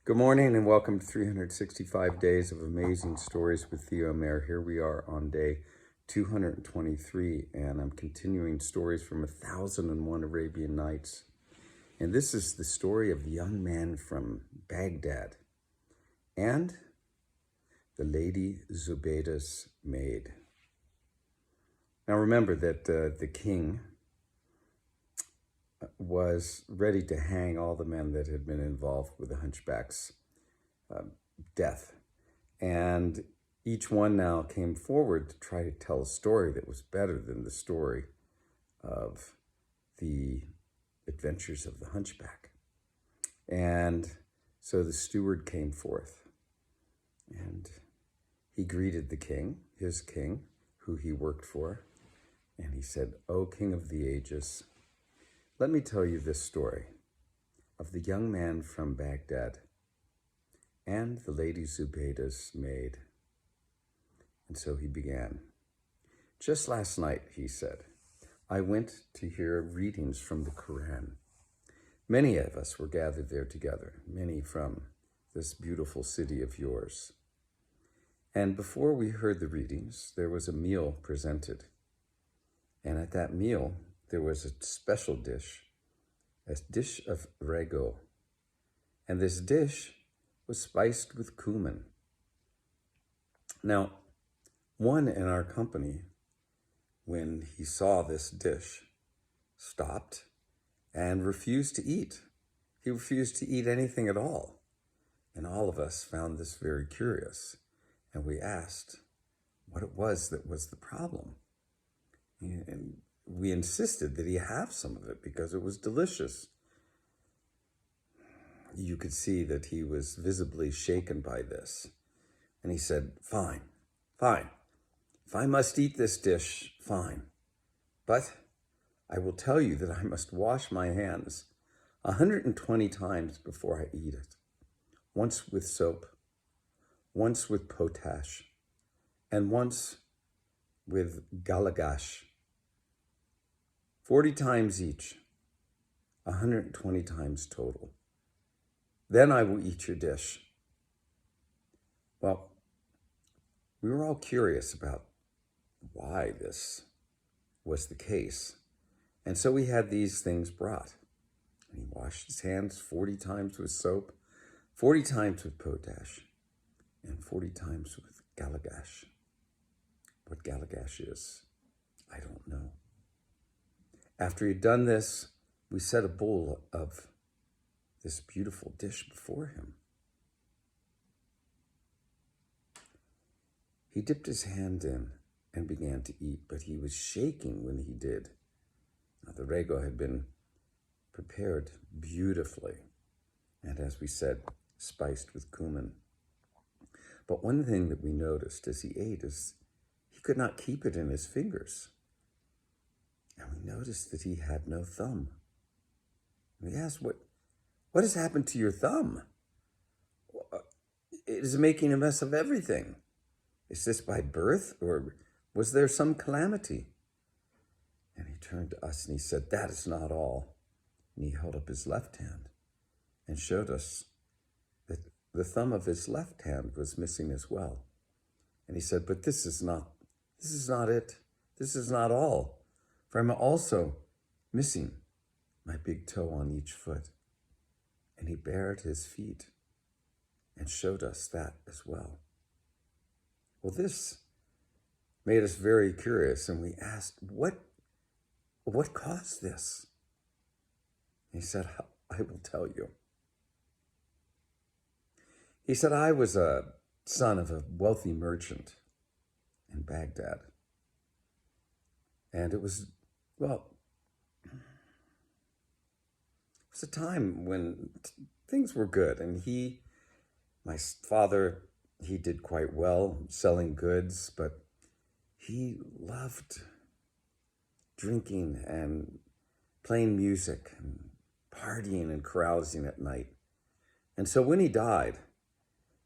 Good morning and welcome to 365 Days of Amazing Stories with Theo Mayer. Here we are on day 223 and I'm continuing stories from 1001 Arabian Nights. And this is the story of the young man from Baghdad and the lady Zuubeida's maid. Now remember that the king was ready to hang all the men that had been involved with the hunchback's death. And each one now came forward to try to tell a story that was better than the story of the adventures of the hunchback. And so the steward came forth and he greeted the king, his king, who he worked for. And he said, "O King of the Ages, let me tell you this story of the young man from Baghdad and the lady Zuubeida's maid." And so he began. "Just last night," he said, "I went to hear readings from the Quran. Many of us were gathered there together, many from this beautiful city of yours. And before we heard the readings, there was a meal presented. And at that meal, there was a special dish, a dish of rago. And this dish was spiced with cumin. Now, one in our company, when he saw this dish, stopped and refused to eat. He refused to eat anything at all. And all of us found this very curious. And we asked what it was that was the problem. And we insisted that he have some of it because it was delicious. You could see that he was visibly shaken by this. And he said, fine. If I must eat this dish, fine. But I will tell you that I must wash my hands 120 times before I eat it. Once with soap, once with potash, and once with galagash. 40 times each, 120 times total. Then I will eat your dish." Well, we were all curious about why this was the case. And so we had these things brought. And he washed his hands 40 times with soap, 40 times with potash, and 40 times with galagash. What galagash is, I don't know. After he'd done this, we set a bowl of this beautiful dish before him. He dipped his hand in and began to eat, but he was shaking when he did. Now, the rago had been prepared beautifully, and as we said, spiced with cumin. But one thing that we noticed as he ate is he could not keep it in his fingers. And we noticed that he had no thumb. And we asked, what has happened to your thumb? It is making a mess of everything. Is this by birth, or was there some calamity? And he turned to us and he said, that is not all. And he held up his left hand and showed us that the thumb of his left hand was missing as well. And he said, but this is not it. This is not all. For I'm also missing my big toe on each foot. And he bared his feet and showed us that as well. Well, this made us very curious, and we asked, what caused this? He said, I will tell you. He said, I was a son of a wealthy merchant in Baghdad. And it was a time when things were good. And my father, he did quite well selling goods, but he loved drinking and playing music and partying and carousing at night. And so when he died,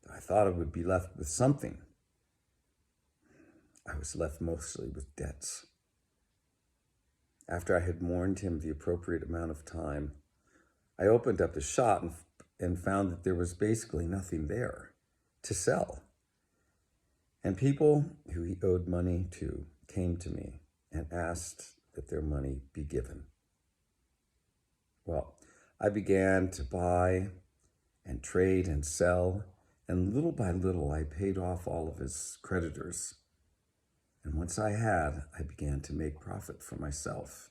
I thought I would be left with something. I was left mostly with debts. After I had mourned him the appropriate amount of time, I opened up his shop and found that there was basically nothing there to sell. And people who he owed money to came to me and asked that their money be given. Well, I began to buy and trade and sell, and little by little I paid off all of his creditors. And once I had, I began to make profit for myself.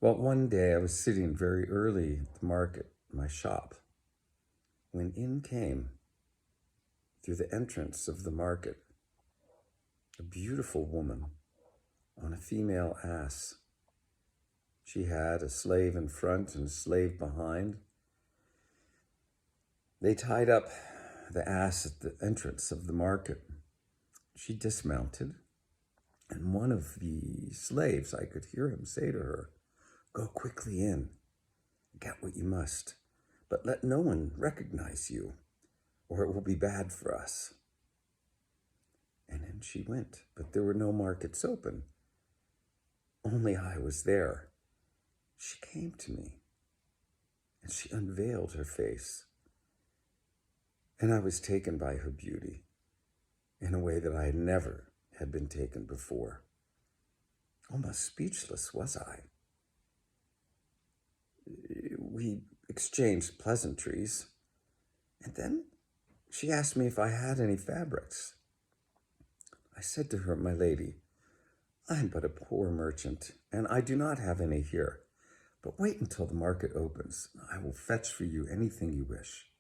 Well, one day I was sitting very early at the market in my shop when in came, through the entrance of the market, a beautiful woman on a female ass. She had a slave in front and a slave behind. They tied up the ass at the entrance of the market. She dismounted, and one of the slaves, I could hear him say to her, "Go quickly in, get what you must, but let no one recognize you, or it will be bad for us." And in she went, but there were no markets open. Only I was there. She came to me, and she unveiled her face, and I was taken by her beauty in a way that I never had been taken before. Almost speechless was I. We exchanged pleasantries, and then she asked me if I had any fabrics. I said to her, "My lady, I am but a poor merchant, and I do not have any here. But wait until the market opens. I will fetch for you anything you wish."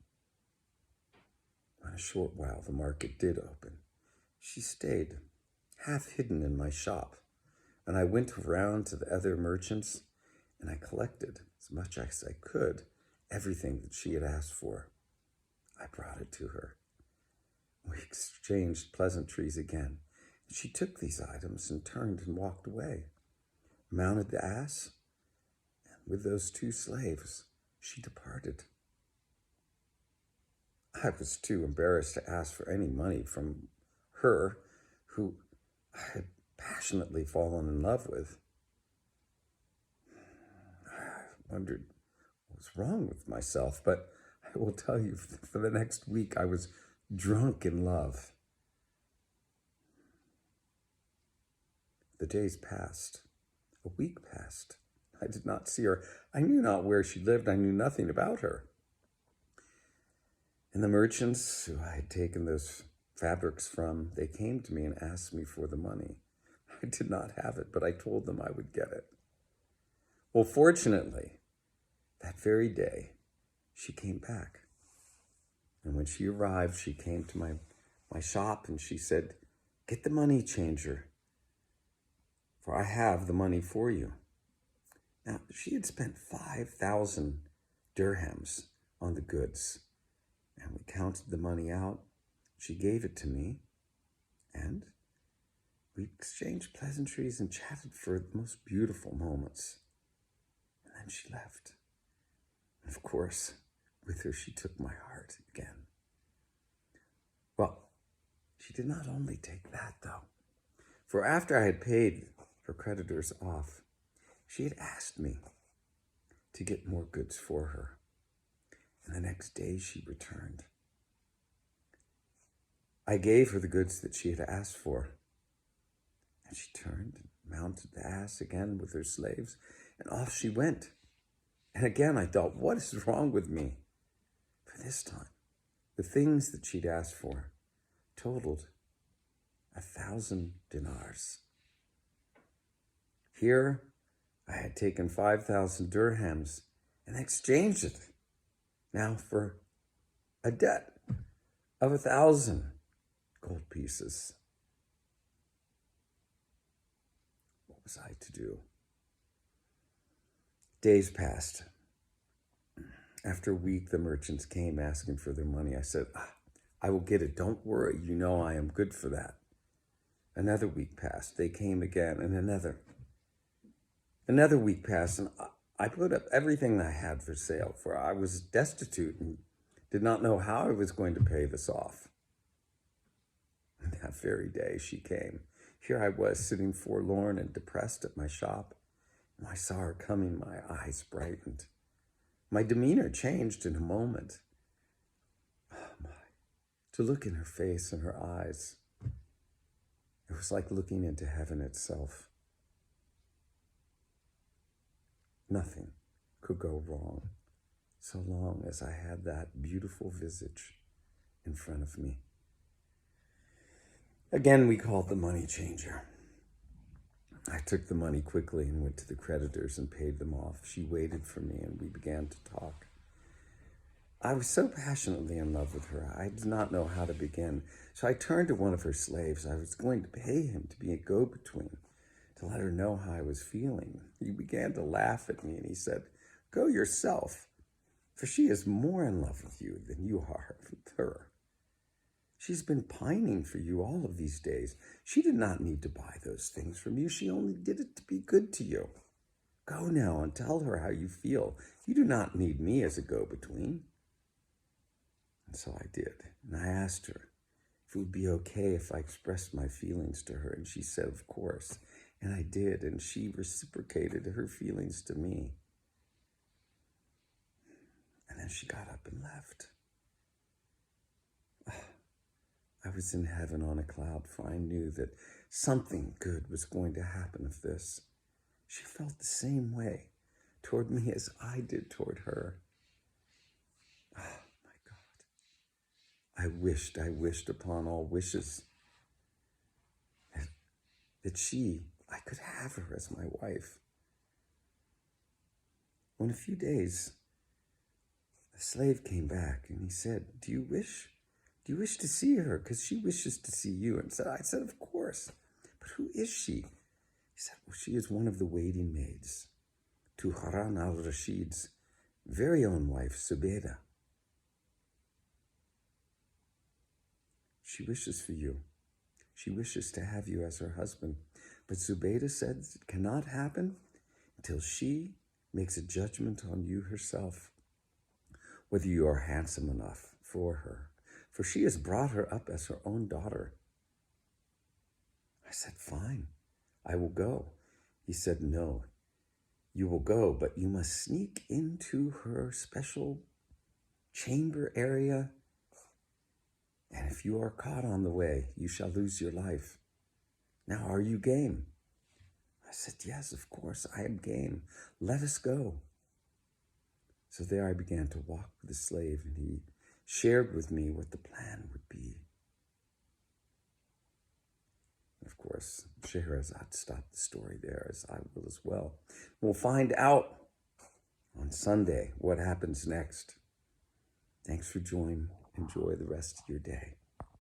In a short while, the market did open. She stayed, half hidden in my shop, and I went around to the other merchants, and I collected, as much as I could, everything that she had asked for. I brought it to her. We exchanged pleasantries again. She took these items and turned and walked away, mounted the ass, and with those 2 slaves, she departed. I was too embarrassed to ask for any money from her, who I had passionately fallen in love with. I wondered what was wrong with myself, but I will tell you, for the next week, I was drunk in love. The days passed. A week passed. I did not see her. I knew not where she lived. I knew nothing about her. And the merchants who I had taken those fabrics from, they came to me and asked me for the money. I did not have it, but I told them I would get it. Well, fortunately, that very day, she came back. And when she arrived, she came to my shop and she said, "Get the money changer, for I have the money for you." Now, she had spent 5,000 dirhams on the goods, and we counted the money out. She gave it to me, and we exchanged pleasantries and chatted for the most beautiful moments. And then she left. And of course, with her, she took my heart again. Well, she did not only take that, though, for after I had paid her creditors off, she had asked me to get more goods for her. And the next day she returned. I gave her the goods that she had asked for. And she turned and mounted the ass again with her slaves, and off she went. And again I thought, what is wrong with me? For this time, the things that she'd asked for totaled 1,000 dinars. Here, I had taken 5,000 dirhams and exchanged it now for a debt of 1,000 gold pieces. What was I to do? Days passed. After a week, the merchants came asking for their money. I said, "I will get it. Don't worry. You know I am good for that." Another week passed. They came again, and another. Another week passed, and I put up everything I had for sale, for I was destitute and did not know how I was going to pay this off. And that very day she came. Here I was sitting forlorn and depressed at my shop. When I saw her coming, my eyes brightened. My demeanor changed in a moment. Oh my. To look in her face and her eyes, it was like looking into heaven itself. Nothing could go wrong so long as I had that beautiful visage in front of me. Again, we called the money changer. I took the money quickly and went to the creditors and paid them off. She waited for me and we began to talk. I was so passionately in love with her, I did not know how to begin. So I turned to one of her slaves. I was going to pay him to be a go-between, to let her know how I was feeling. He began to laugh at me and he said, "Go yourself, for she is more in love with you than you are with her. She's been pining for you all of these days. She did not need to buy those things from you. She only did it to be good to you. Go now and tell her how you feel. You do not need me as a go-between." And so I did. And I asked her if it would be okay if I expressed my feelings to her. And she said, of course. And I did. And she reciprocated her feelings to me. And then she got up and left. I was in heaven on a cloud, for I knew that something good was going to happen of this. She felt the same way toward me as I did toward her. Oh, my God. I wished upon all wishes that I could have her as my wife. Well, in a few days, a slave came back and he said, Do you wish to see her? Because she wishes to see you. And so I said, of course. But who is she? He said, well, she is one of the waiting maids to Harun al-Rashid's very own wife, Zuubeida. She wishes for you. She wishes to have you as her husband. But Zuubeida said it cannot happen until she makes a judgment on you herself, whether you are handsome enough for her. For she has brought her up as her own daughter. I said, fine, I will go. He said, no, you will go, but you must sneak into her special chamber area. And if you are caught on the way, you shall lose your life. Now, are you game? I said, yes, of course, I am game. Let us go. So there I began to walk with the slave, and he shared with me what the plan would be. Of course, Scheherazade stopped the story there, as I will as well. We'll find out on Sunday what happens next. Thanks for joining. Enjoy the rest of your day.